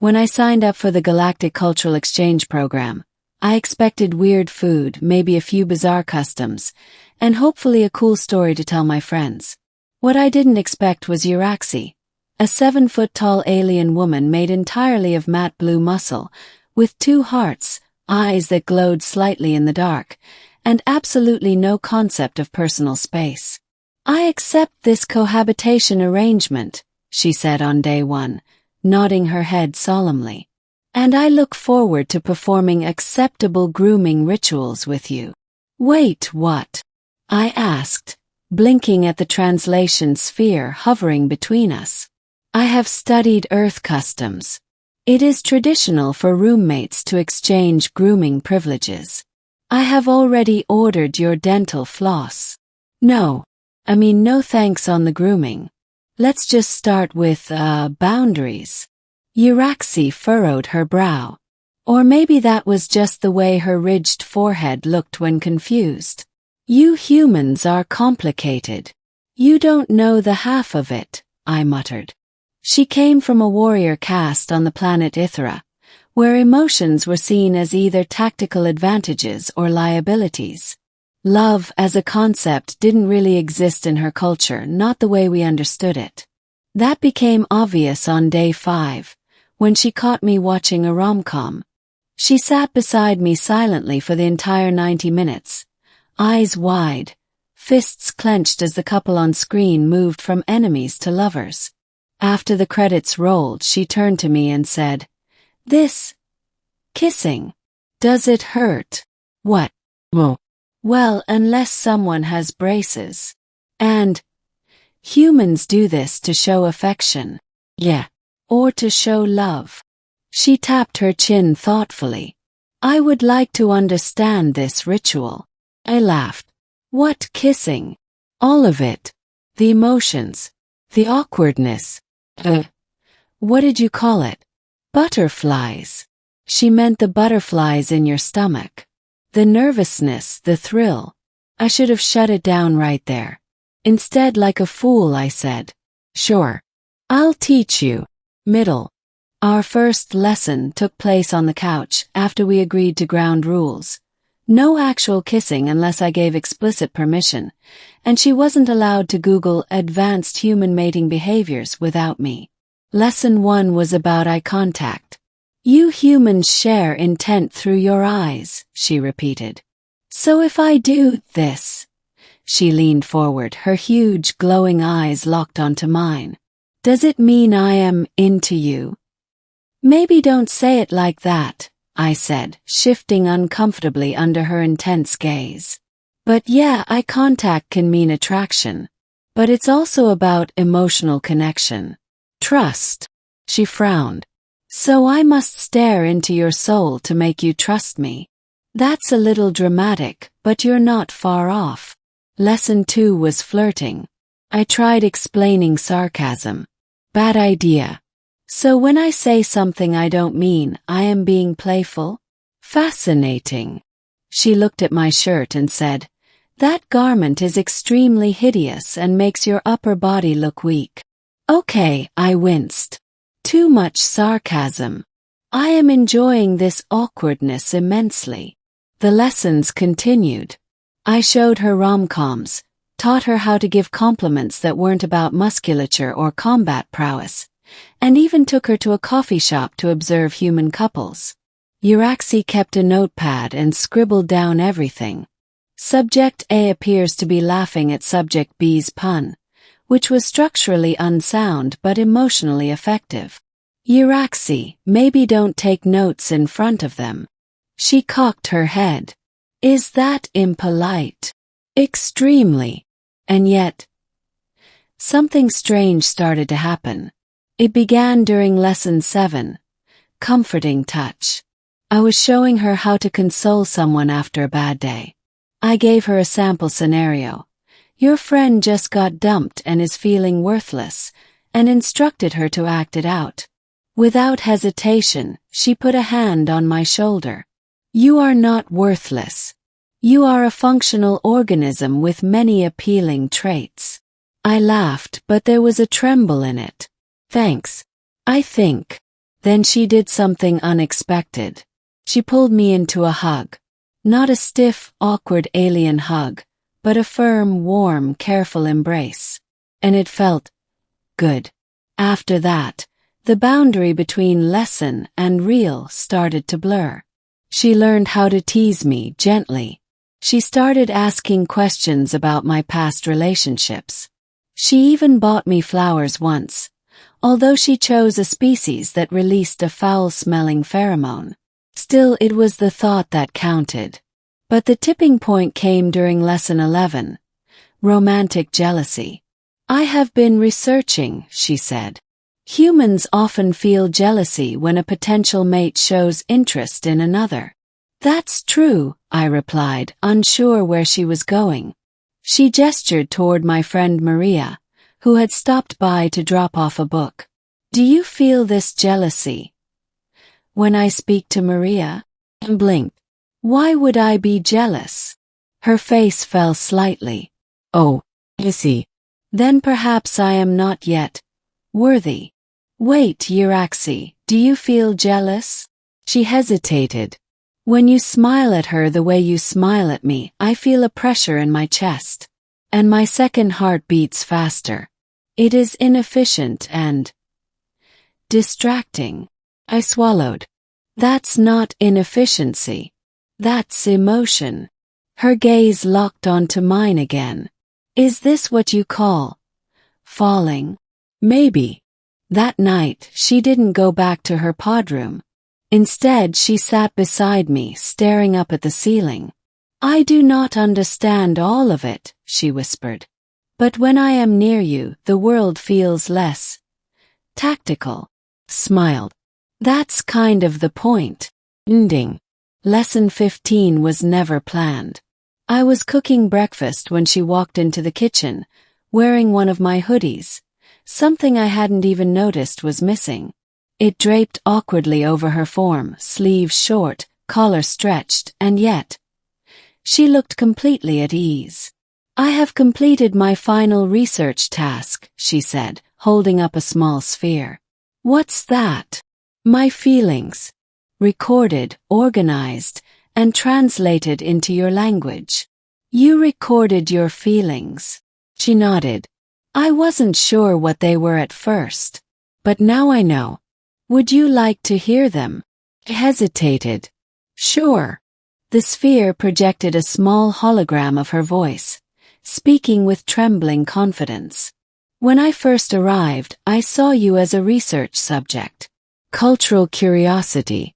When I signed up for the Galactic Cultural Exchange program, I expected weird food, maybe a few bizarre customs, and hopefully a cool story to tell my friends. What I didn't expect was Exe, a 7-foot-tall alien woman made entirely of matte blue muscle, with 2 hearts, eyes that glowed slightly in the dark, and absolutely no concept of personal space. "I accept this cohabitation arrangement," she said on day 1, nodding her head solemnly. "And I look forward to performing acceptable grooming rituals with you." "Wait, what?" I asked, blinking at the translation sphere hovering between us. "I have studied Earth customs. It is traditional for roommates to exchange grooming privileges. I have already ordered your dental floss." No thanks on the grooming. Let's just start with, boundaries." Exe furrowed her brow. Or maybe that was just the way her ridged forehead looked when confused. "You humans are complicated. You don't know the half of it," I muttered. She came from a warrior caste on the planet Ithra, where emotions were seen as either tactical advantages or liabilities. Love as a concept didn't really exist in her culture, not the way we understood it. That became obvious on day 5, when she caught me watching a rom-com. She sat beside me silently for the entire 90 minutes, eyes wide, fists clenched as the couple on screen moved from enemies to lovers. After the credits rolled, she turned to me and said, "This kissing, does it hurt?" "What?" "Well, unless someone has braces. And humans do this to show affection." "Yeah. Or to show love." She tapped her chin thoughtfully. "I would like to understand this ritual." I laughed. "What kissing?" "All of it. The emotions. The awkwardness. What did you call it?" "Butterflies." She meant the butterflies in your stomach. The nervousness, the thrill. I should have shut it down right there. Instead, like a fool, I said, "Sure. I'll teach you." Middle. Our first lesson took place on the couch after we agreed to ground rules. No actual kissing unless I gave explicit permission, and she wasn't allowed to Google advanced human mating behaviors without me. Lesson 1 was about eye contact. "You humans share intent through your eyes," she repeated. "So if I do this," she leaned forward, her huge glowing eyes locked onto mine, "does it mean I am into you?" "Maybe don't say it like that," I said, shifting uncomfortably under her intense gaze. "But yeah, eye contact can mean attraction. But it's also about emotional connection. Trust." She frowned. "So I must stare into your soul to make you trust me. That's a little dramatic, but you're not far off." Lesson 2 was flirting. I tried explaining sarcasm. "Bad idea. So when I say something I don't mean, I am being playful?" "Fascinating." She looked at my shirt and said, "That garment is extremely hideous and makes your upper body look weak." "Okay," I winced. Too much sarcasm. I am enjoying this awkwardness immensely. The lessons continued. I showed her rom-coms, taught her how to give compliments that weren't about musculature or combat prowess, and even took her to a coffee shop to observe human couples. Exe kept a notepad and scribbled down everything. Subject A appears to be laughing at Subject B's pun, which was structurally unsound but emotionally effective. "Exe, maybe don't take notes in front of them." She cocked her head. "Is that impolite?" "Extremely." And yet, something strange started to happen. It began during Lesson 7, Comforting Touch. I was showing her how to console someone after a bad day. I gave her a sample scenario. "Your friend just got dumped and is feeling worthless," and instructed her to act it out. Without hesitation, she put a hand on my shoulder. "You are not worthless. You are a functional organism with many appealing traits." I laughed, but there was a tremble in it. "Thanks. I think." Then she did something unexpected. She pulled me into a hug. Not a stiff, awkward alien hug, but a firm, warm, careful embrace. And it felt good. After that, the boundary between lesson and real started to blur. She learned how to tease me gently. She started asking questions about my past relationships. She even bought me flowers once, although she chose a species that released a foul-smelling pheromone. Still, it was the thought that counted. But the tipping point came during Lesson 11. Romantic jealousy. I have been researching, she said. Humans often feel jealousy when a potential mate shows interest in another. That's true, I replied, unsure where she was going. She gestured toward my friend Maria, who had stopped by to drop off a book. Do you feel this jealousy when I speak to Maria? And blinked. Why would I be jealous? Her face fell slightly. Oh, I see. Then perhaps I am not yet worthy. Wait, Exe, do you feel jealous? She hesitated. When you smile at her the way you smile at me, I feel a pressure in my chest. And my second heart beats faster. It is inefficient and distracting. I swallowed. That's not inefficiency. That's emotion. Her gaze locked onto mine again. Is this what you call falling? Maybe. That night, she didn't go back to her pod room. Instead, she sat beside me, staring up at the ceiling. I do not understand all of it, she whispered. But when I am near you, the world feels less tactical. Smiled. That's kind of the point. Ending. Lesson 15 was never planned. I was cooking breakfast when she walked into the kitchen, wearing one of my hoodies. Something I hadn't even noticed was missing. It draped awkwardly over her form, sleeves short, collar stretched, and yet she looked completely at ease. I have completed my final research task, she said, holding up a small sphere. What's that? My feelings. Recorded, organized, and translated into your language. You recorded your feelings. She nodded. I wasn't sure what they were at first, but now I know. Would you like to hear them? I hesitated. Sure. The sphere projected a small hologram of her voice, speaking with trembling confidence. When I first arrived, I saw you as a research subject. Cultural curiosity.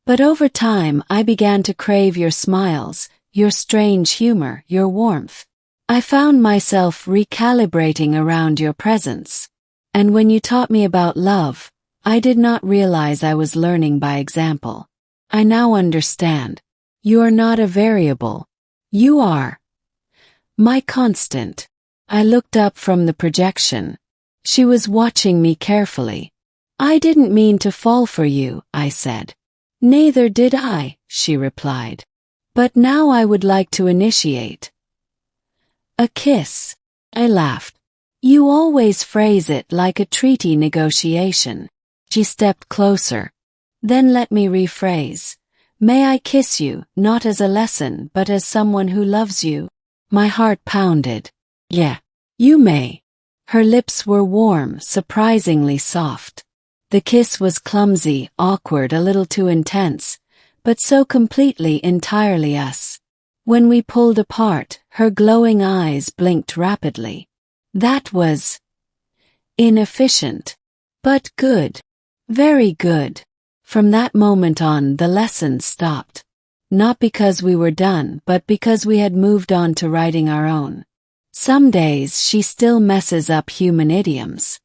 But over time, I began to crave your smiles, your strange humor, your warmth. I found myself recalibrating around your presence. And when you taught me about love, I did not realize I was learning by example. I now understand. You are not a variable. You are my constant. I looked up from the projection. She was watching me carefully. I didn't mean to fall for you, I said. Neither did I, she replied. But now I would like to initiate a kiss. I laughed. You always phrase it like a treaty negotiation. She stepped closer. Then let me rephrase. May I kiss you, not as a lesson, but as someone who loves you? My heart pounded. Yeah, you may. Her lips were warm, surprisingly soft. The kiss was clumsy, awkward, a little too intense, but so completely, entirely us. When we pulled apart, her glowing eyes blinked rapidly. That was inefficient, but good. Very good. From that moment on, the lesson stopped. Not because we were done, but because we had moved on to writing our own. Some days she still messes up human idioms.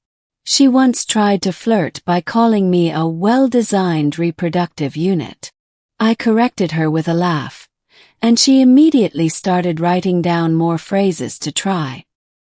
She once tried to flirt by calling me a well-designed reproductive unit. I corrected her with a laugh, and she immediately started writing down more phrases to try.